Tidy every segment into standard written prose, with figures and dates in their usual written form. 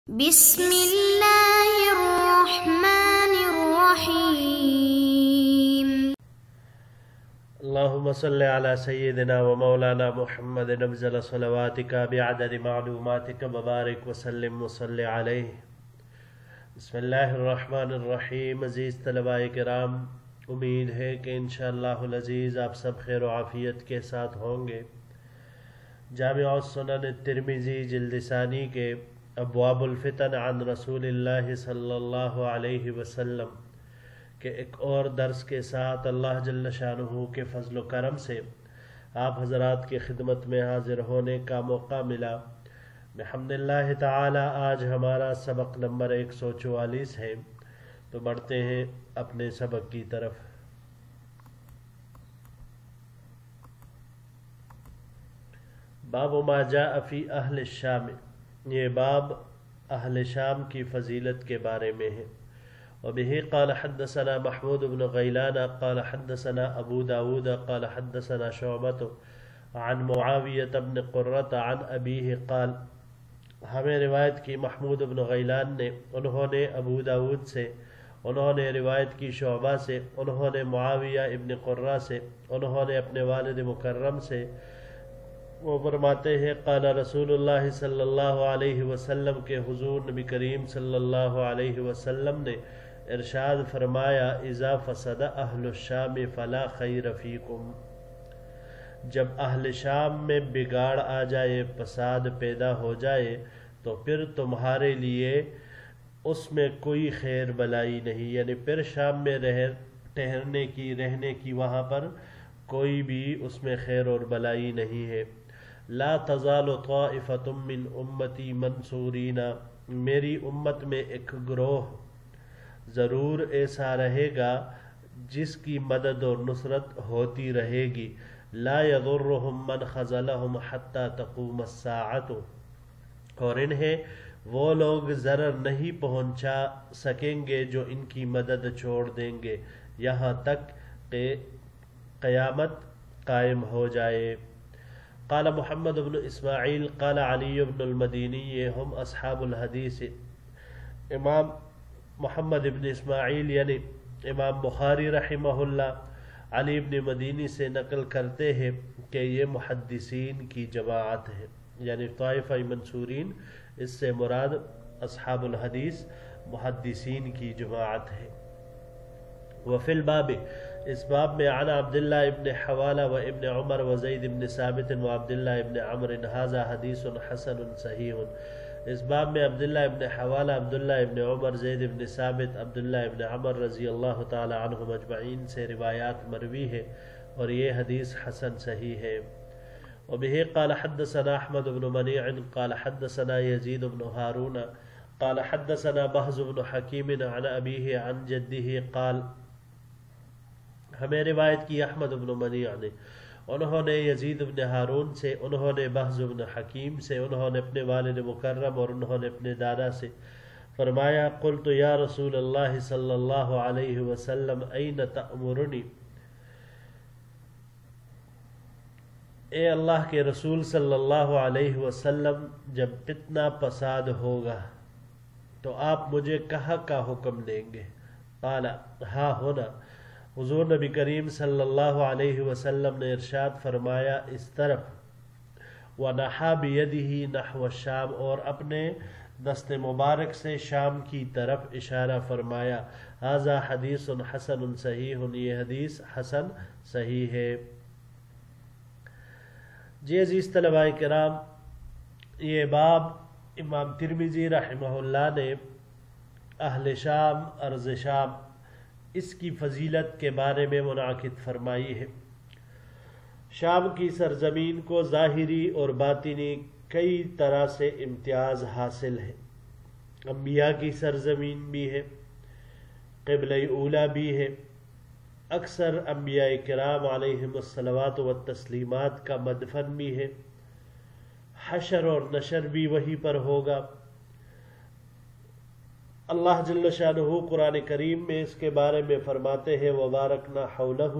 بسم اللہ الرحمن الرحیم۔ اللهم صل على سيدنا ومولانا محمد نبزل صلواتك بعدد معلوماتك وبارك وسلم وصل عليه۔ بسم اللہ الرحمن الرحیم۔ عزیز طلباء کرام، امید ہے کہ انشاءاللہ العزیز آپ سب خیر و عافیت کے ساتھ ہوں گے۔ جامع السنن الترمذی جلد ثانی کے ابواب الفتن عن رسول اللہ صلی اللہ علیہ وسلم کے ایک اور درس کے ساتھ اللہ جل شانہ کے فضل و کرم سے آپ حضرات کی خدمت میں حاضر ہونے کا موقع ملا۔ بحمد اللہ تعالی آج ہمارا سبق نمبر 144 ہے، تو بڑھتے ہیں اپنے سبق کی طرف۔ باب ما جاء فی اہل الشام، یہ باب اہل شام کی فضیلت کے بارے میں ہے۔ وبه قال حدثنا محمود بن غیلان قال حدثنا ابو داود قال حدثنا شعبۃ عن معاویہ بن قرۃ عن ابیہ قال، ہمیں روایت کی محمود بن غیلان نے، انہوں نے ابو داود سے، انہوں نے روایت کی شعبہ سے، انہوں نے معاویہ ابن قرہ سے، انہوں نے اپنے والد مکرم سے، وہ فرماتے ہیں قال رسول اللہ صلی اللہ علیہ وسلم کے حضور نبی کریم صلی اللہ علیہ وسلم نے ارشاد فرمایا، اذا فسد اہل الشام فلا خیر فیکم، جب اہل شام میں بگاڑ آ جائے، فساد پیدا ہو جائے، تو پھر تمہارے لیے اس میں کوئی خیر بلائی نہیں، یعنی پھر شام میں رہنے کی وہاں پر کوئی بھی اس میں خیر اور بلائی نہیں ہے۔ لا تزال طائفۃ من امتی منصورین، میری امت میں ایک گروہ ضرور ایسا رہے گا جس کی مدد اور نصرت ہوتی رہے گی۔ لا یضرهم من خذلهم حتی تقوم الساعۃ، اور انہیں وہ لوگ ضرر نہیں پہنچا سکیں گے جو ان کی مدد چھوڑ دیں گے یہاں تک کہ قیامت قائم ہو جائے۔ قال محمد بن اسماعیل قال علی بن المدینی ہم اصحاب الحدیث، امام محمد بن اسماعیل یعنی امام بخاری رحمہ اللہ علی بن مدینی سے نقل کرتے ہیں کہ یہ محدثین کی جماعت ہے، یعنی طائفہ منصورین، اس سے مراد اصحاب الحدیث محدثین کی جماعت ہے۔ وفی الباب، اس باب میں عن عبداللہ ابن حوالہ و ابن عمر و زید ابن ثابت و عبداللہ ابن عمر ھذا حدیث حسن صحیح، اس باب میں عبداللہ ابن حوالہ، عبداللہ ابن عمر، زید ابن ثابت، عبداللہ ابن عمر رضی اللہ تعالی عنہم اجمعین سے روایات مروی ہے اور یہ حدیث حسن صحیح ہے۔ وبه قال حدثنا احمد بن منیع قال حدثنا یزید بن ہارون قال حدثنا بہز بن حکیم عن ابیہ عن جدہ قال، ہمیں روایت کی احمد بن منیع نے، انہوں نے یزید بن ہارون سے، انہوں نے بہز بن حکیم سے، انہوں نے اپنے والد مکرم اور انہوں نے اپنے دادا سے فرمایا، قلت یا رسول اللہ صلی اللہ علیہ وسلم این تأمرنی، اے اللہ کے رسول صلی اللہ علیہ وسلم، جب فتنہ فساد ہوگا تو آپ مجھے کہاں کا حکم دیں گے؟ قال ہاں ہونا، حضور نبی کریم صلی اللہ علیہ وسلم نے ارشاد فرمایا اس طرف، وَنَحَا بِيَدِهِ نَحْوَ الشام، اور اپنے دست مبارک سے شام کی طرف اشارہ فرمایا۔ ھذا حدیث حسن صحیح، یہ حدیث حسن صحیح ہے۔ جی عزیز طلباء کرام، یہ باب امام ترمذی رحمہ اللہ نے اہل شام، ارض شام، اس کی فضیلت کے بارے میں منعقد فرمائی ہے۔ شام کی سرزمین کو ظاہری اور باطنی کئی طرح سے امتیاز حاصل ہے، انبیاء کی سرزمین بھی ہے، قبلہ اولی بھی ہے، اکثر انبیاء کرام علیہم الصلوات والتسلیمات کا مدفن بھی ہے، حشر اور نشر بھی وہیں پر ہوگا۔ اللہ جل شانہ قرآن کریم میں اس کے بارے میں فرماتے ہیں وَبَارَكْنَا حَوْلَهُ،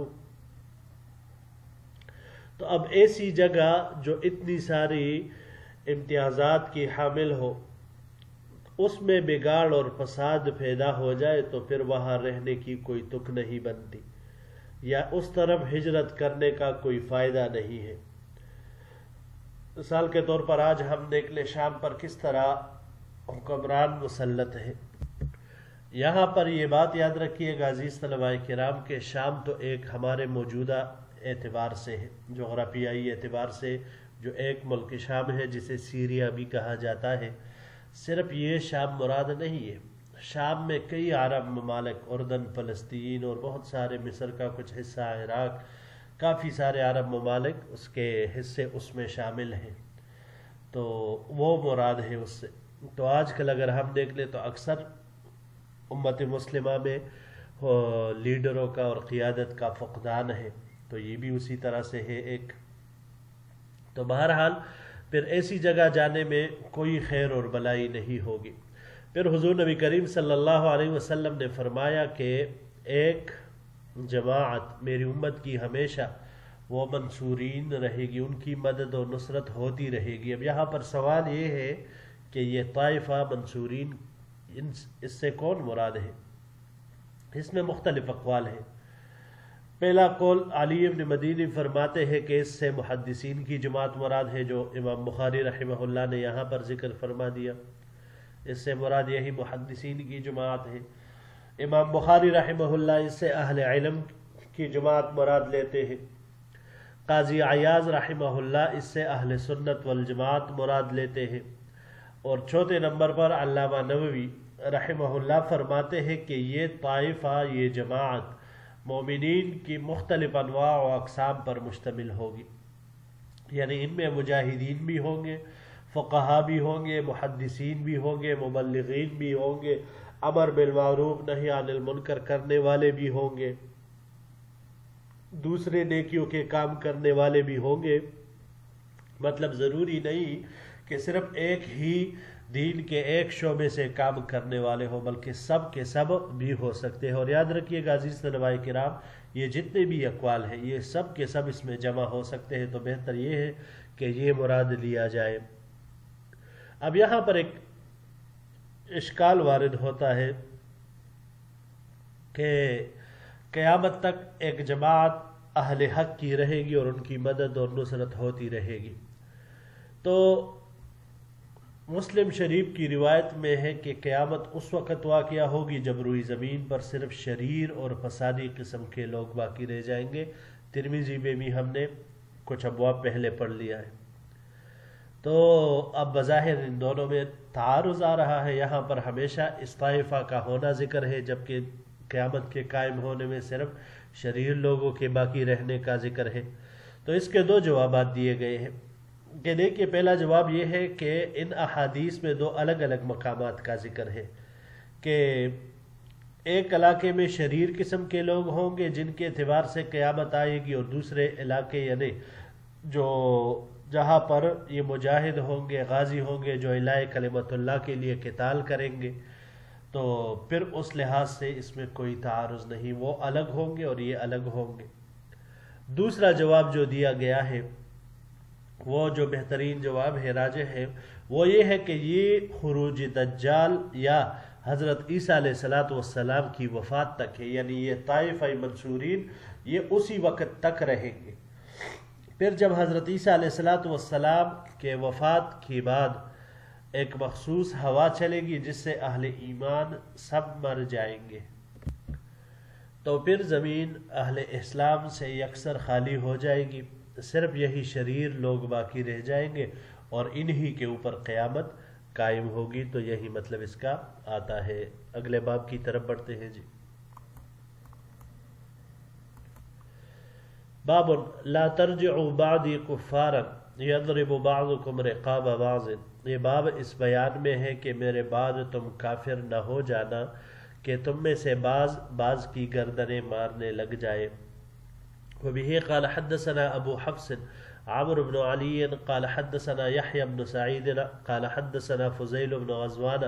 تو اب ایسی جگہ جو اتنی ساری امتیازات کی حامل ہو، اس میں بگاڑ اور فساد پیدا ہو جائے تو پھر وہاں رہنے کی کوئی تک نہیں بنتی یا اس طرف ہجرت کرنے کا کوئی فائدہ نہیں ہے۔ مثال کے طور پر آج ہم دیکھ لیں شام پر کس طرح حکمران مسلط ہے۔ یہاں پر یہ بات یاد رکھیے گا عزیز طلباء کرام کہ شام تو ایک ہمارے موجودہ اعتبار سے ہے، جغرافیائی اعتبار سے جو ایک ملک شام ہے جسے سیریا بھی کہا جاتا ہے، صرف یہ شام مراد نہیں ہے۔ شام میں کئی عرب ممالک، اردن، فلسطین اور بہت سارے مصر کا کچھ حصہ، عراق، کافی سارے عرب ممالک اس کے حصے اس میں شامل ہیں، تو وہ مراد ہے اس سے۔ تو آج کل اگر ہم دیکھ لیں تو اکثر امت مسلمہ میں لیڈروں کا اور قیادت کا فقدان ہے، تو یہ بھی اسی طرح سے ہے ایک۔ تو بہرحال پھر ایسی جگہ جانے میں کوئی خیر اور بلائی نہیں ہوگی۔ پھر حضور نبی کریم صلی اللہ علیہ وسلم نے فرمایا کہ ایک جماعت میری امت کی ہمیشہ وہ منصورین رہے گی، ان کی مدد اور نصرت ہوتی رہے گی۔ اب یہاں پر سوال یہ ہے کہ یہ طائفہ منصورین اس سے کون مراد ہے؟ اس میں مختلف اقوال ہیں۔ پہلا قول علی ابن مدینی فرماتے ہیں کہ اس سے محدثین کی جماعت مراد ہے، جو امام بخاری رحمہ اللہ نے یہاں پر ذکر فرما دیا، اس سے مراد یہی محدثین کی جماعت ہے۔ امام بخاری رحمہ اللہ اس سے اہل علم کی جماعت مراد لیتے ہیں۔ قاضی عیاض رحمہ اللہ اس سے اہل سنت والجماعت مراد لیتے ہیں۔ اور چوتھے نمبر پر علامہ نووی رحمہ اللہ فرماتے ہیں کہ یہ طائفہ، یہ جماعت مومنین کی مختلف انواع و اقسام پر مشتمل ہوگی، یعنی ان میں مجاہدین بھی ہوں گے، فقہا بھی ہوں گے، محدثین بھی ہوں گے، مبلغین بھی ہوں گے، امر بالمعروف نہی عن المنکر کرنے والے بھی ہوں گے، دوسرے نیکیوں کے کام کرنے والے بھی ہوں گے۔ مطلب ضروری نہیں کہ صرف ایک ہی دین کے ایک شعبے سے کام کرنے والے ہوں، بلکہ سب کے سب بھی ہو سکتے ہیں۔ اور یاد رکھیے گا عزیز طلباء کرام، یہ جتنے بھی اقوال ہیں یہ سب کے سب اس میں جمع ہو سکتے ہیں، تو بہتر یہ ہے کہ یہ مراد لیا جائے۔ اب یہاں پر ایک اشکال وارد ہوتا ہے کہ قیامت تک ایک جماعت اہل حق کی رہے گی اور ان کی مدد اور نصرت ہوتی رہے گی۔ تو مسلم شریف کی روایت میں ہے کہ قیامت اس وقت واقعہ ہوگی جب روئی زمین پر صرف شریر اور فسادی قسم کے لوگ باقی رہ جائیں گے۔ ترمذی میں بھی ہم نے کچھ ابواب پہلے پڑھ لیا ہے۔ تو اب بظاہر ان دونوں میں تعارض آ رہا ہے۔ یہاں پر ہمیشہ اس طائفہ کا ہونا ذکر ہے، جبکہ قیامت کے قائم ہونے میں صرف شریر لوگوں کے باقی رہنے کا ذکر ہے۔ تو اس کے دو جوابات دیے گئے ہیں کہ دیکھیے، پہلا جواب یہ ہے کہ ان احادیث میں دو الگ الگ مقامات کا ذکر ہے کہ ایک علاقے میں شریر قسم کے لوگ ہوں گے جن کے اعتبار سے قیامت آئے گی، اور دوسرے علاقے یعنی جو جہاں پر یہ مجاہد ہوں گے، غازی ہوں گے، جو اعلاء کلمت اللہ کے لیے قتال کریں گے، تو پھر اس لحاظ سے اس میں کوئی تعارض نہیں، وہ الگ ہوں گے اور یہ الگ ہوں گے۔ دوسرا جواب جو دیا گیا ہے، وہ جو بہترین جواب ہے، راجح ہے، وہ یہ ہے کہ یہ خروج دجال یا حضرت عیسیٰ علیہ السلام کی وفات تک ہے، یعنی یہ طائفہ منصورین یہ اسی وقت تک رہیں گے۔ پھر جب حضرت عیسیٰ علیہ السلام کے وفات کے بعد ایک مخصوص ہوا چلے گی جس سے اہل ایمان سب مر جائیں گے، تو پھر زمین اہل اسلام سے یکسر خالی ہو جائے گی، صرف یہی شریر لوگ باقی رہ جائیں گے اور انہی کے اوپر قیامت قائم ہوگی۔ تو یہی مطلب اس کا آتا ہے۔ اگلے باب کی طرف بڑھتے ہیں جی۔ باب لا ترجعوا بعدی کفارا یضرب بعضکم رقاب بعض۔ یہ باب اس بیان میں ہے کہ میرے بعد تم کافر نہ ہو جانا کہ تم میں سے بعض کی گردنیں مارنے لگ جائے۔ وبه قال حدثنا ابو حفص عمرو بن علي قال حدثنا يحيى بن سعيد قال حدثنا فزيل بن غزوان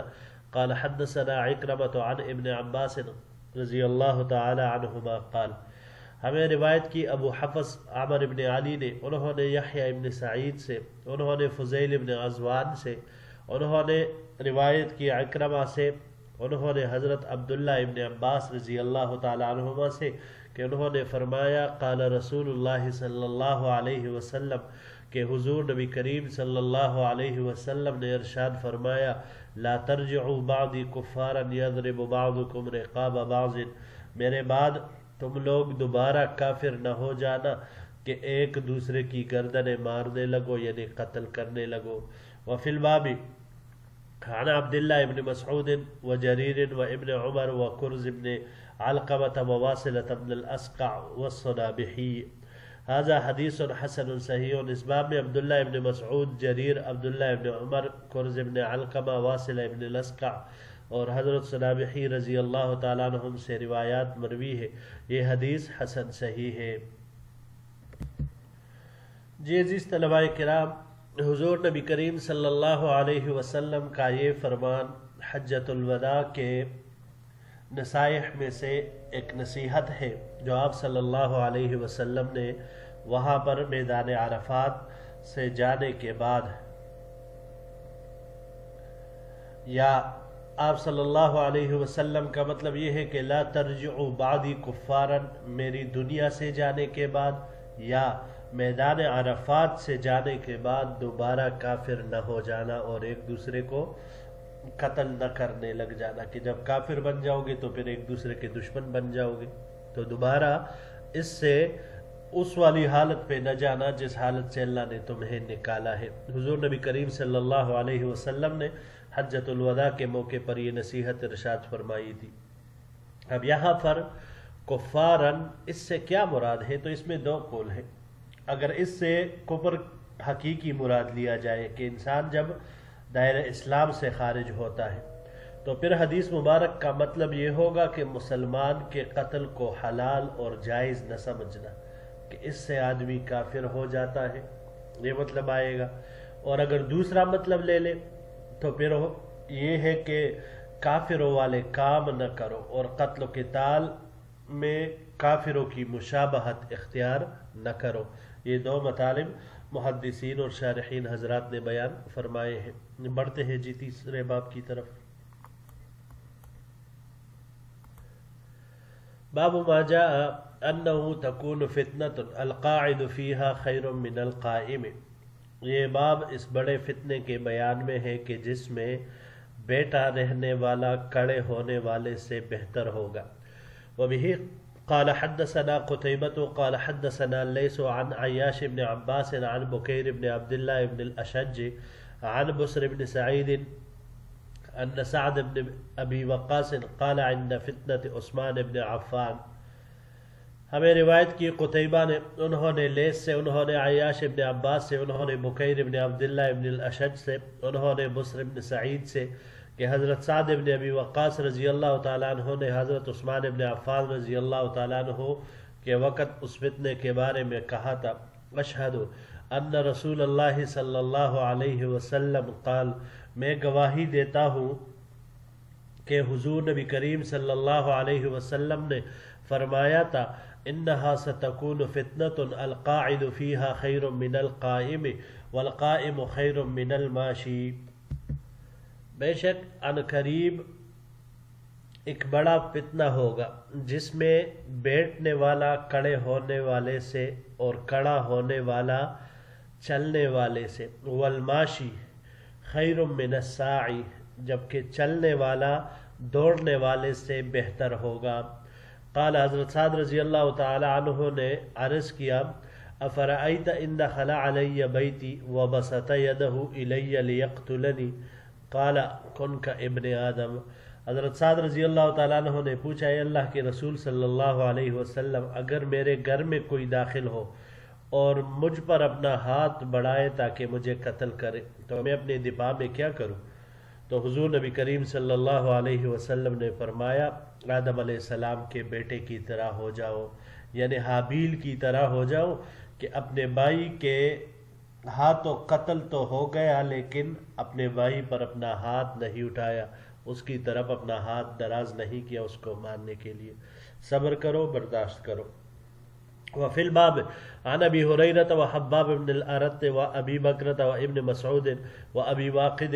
قال حدثنا عكرمة عن ابن عباس رضی اللہ تعالی عنہما قال، ہمیں روایت کی ابو حفص عمر بن علی نے، انہوں نے یحییٰ ابن سعید سے، انہوں نے فضیل ابن غزوان سے، انہوں نے روایت کی اکرمہ سے، انہوں نے حضرت عبداللہ ابن عباس رضی اللہ تعالی عنہما سے کہ انہوں نے فرمایا قال رسول اللہ صلی اللہ علیہ وسلم کہ حضور نبی کریم صلی اللہ علیہ وسلم نے ارشاد فرمایا لا ترجعوا بعدی کفارا یضرب بعضکم رقاب بعض، میرے بعد تم لوگ دوبارہ کافر نہ ہو جانا کہ ایک دوسرے کی گردنیں مارنے لگو، یعنی قتل کرنے لگو۔ وفی الباب عن عبداللہ ابن مسعود وجریر وابن عمر وقرز ابن علقمة وواصلة بن الاسقع والصنابحی۔ هذا حدیث حسن صحیح۔ اس باب میں عبداللہ ابن مسعود، جریر، عبداللہ ابن عمر، قرز ابن علقمہ، واصلہ ابن الاسقع اور حضرت صنابحی رضی اللہ تعالیٰ عنہم سے روایات مروی ہے۔ یہ حدیث حسن صحیح ہے۔ جی عزیز طلباء کرام، حضور نبی کریم صلی اللہ علیہ وسلم کا یہ فرمان حجۃ الوداع کے نصائح میں سے ایک نصیحت ہے جو آپ صلی اللہ علیہ وسلم نے وہاں پر میدان عرفات سے جانے کے بعد، یا آپ صلی اللہ علیہ وسلم کا مطلب یہ ہے کہ لا ترجعوا بعدی کفارا، میری دنیا سے جانے کے بعد یا میدان عرفات سے جانے کے بعد دوبارہ کافر نہ ہو جانا اور ایک دوسرے کو قتل نہ کرنے لگ جانا، کہ جب کافر بن جاؤ گے تو پھر ایک دوسرے کے دشمن بن جاؤ گے، تو دوبارہ اس سے اس والی حالت پہ نہ جانا جس حالت سے اللہ نے تمہیں نکالا ہے۔ حضور نبی کریم صلی اللہ علیہ وسلم نے حجۃ الوداع کے موقع پر یہ نصیحت ارشاد فرمائی تھی۔ اب یہاں پر کفارن اس سے کیا مراد ہے؟ تو اس میں دو قول ہیں۔ اگر اس سے کفر حقیقی مراد لیا جائے کہ انسان جب دائرہ اسلام سے خارج ہوتا ہے، تو پھر حدیث مبارک کا مطلب یہ ہوگا کہ مسلمان کے قتل کو حلال اور جائز نہ سمجھنا، کہ اس سے آدمی کافر ہو جاتا ہے، یہ مطلب آئے گا۔ اور اگر دوسرا مطلب لے لے تو پھر یہ ہے کہ کافروں والے کام نہ کرو اور قتل و قتال میں کافروں کی مشابہت اختیار نہ کرو۔ یہ دو مطالب محدثین اور شارحین حضرات نے بیان فرمائے ہیں۔ بڑھتے ہیں جی تیسرے باب کی طرف۔ باب ما جاء انه تكون فتنة القاعد فيها خير من القائم۔ یہ باب اس بڑے فتنے کے بیان میں ہے کہ جس میں بیٹا رہنے والا کڑے ہونے والے سے بہتر ہوگا۔ وبه قال حدثنا قتيبة قال حدثنا الليث عن عياش بن عباس عن بكير بن عبد الله بن الأشج عن بسر بن سعيد أن سعد بن أبي وقاص قال عند فتنة عثمان بن عفان۔ ہمیں روایت کی قتیبہ نے، انہوں نے لیث سے، انہوں نے عیاش ابن عباس سے، انہوں نے بکیر ابن عبداللہ ابن الاشج سے، انہوں نے بسر ابن سعید سے کہ حضرت سعد ابن ابی وقاص رضی اللہ تعالیٰ عنہ نے حضرت عثمان ابن عفان رضی اللہ تعالیٰ عنہ کے وقت اس فتنے کے بارے میں کہا تھا، اشہد ان رسول اللہ صلی اللہ علیہ وسلم قال، میں گواہی دیتا ہوں کہ حضور نبی کریم صلی اللہ علیہ وسلم نے فرمایا تھا، انہا ستکون فتنة القاعد فیہا خیر من القائم والقائم خیر من الماشی۔ بے شک ان قریب ایک بڑا فتنہ ہوگا جس میں بیٹھنے والا کڑے ہونے والے سے اور کڑا ہونے والا چلنے والے سے، والماشی خیر من الساعی، جبکہ چلنے والا دوڑنے والے سے بہتر ہوگا۔ قال حضرت سعد رضی اللہ تعالی عنہ نے عرض کیا، افرأیت ان دخل علی بیتی وبسط یدہ الی لیقتلنی قال کن کا ابن آدم۔ حضرت سعد رضی اللہ تعالیٰ عنہ نے پوچھا، اے اللہ کے رسول صلی اللہ علیہ وسلم، اگر میرے گھر میں کوئی داخل ہو اور مجھ پر اپنا ہاتھ بڑھائے تاکہ مجھے قتل کرے تو میں اپنے دفاع میں کیا کروں؟ تو حضور نبی کریم صلی اللہ علیہ وسلم نے فرمایا، آدم علیہ السلام کے بیٹے کی طرح ہو جاؤ، یعنی حابیل کی طرح ہو جاؤ کہ اپنے بھائی کے ہاتھوں قتل تو ہو گیا لیکن اپنے بھائی پر اپنا ہاتھ نہیں اٹھایا، اس کی طرف اپنا ہاتھ دراز نہیں کیا اس کو مارنے کے لیے۔ صبر کرو، برداشت کرو۔ وفی الباب عن ابی ہریرہ وحباب بن الارت وابی بکرۃ وابن مسعود وابی واقد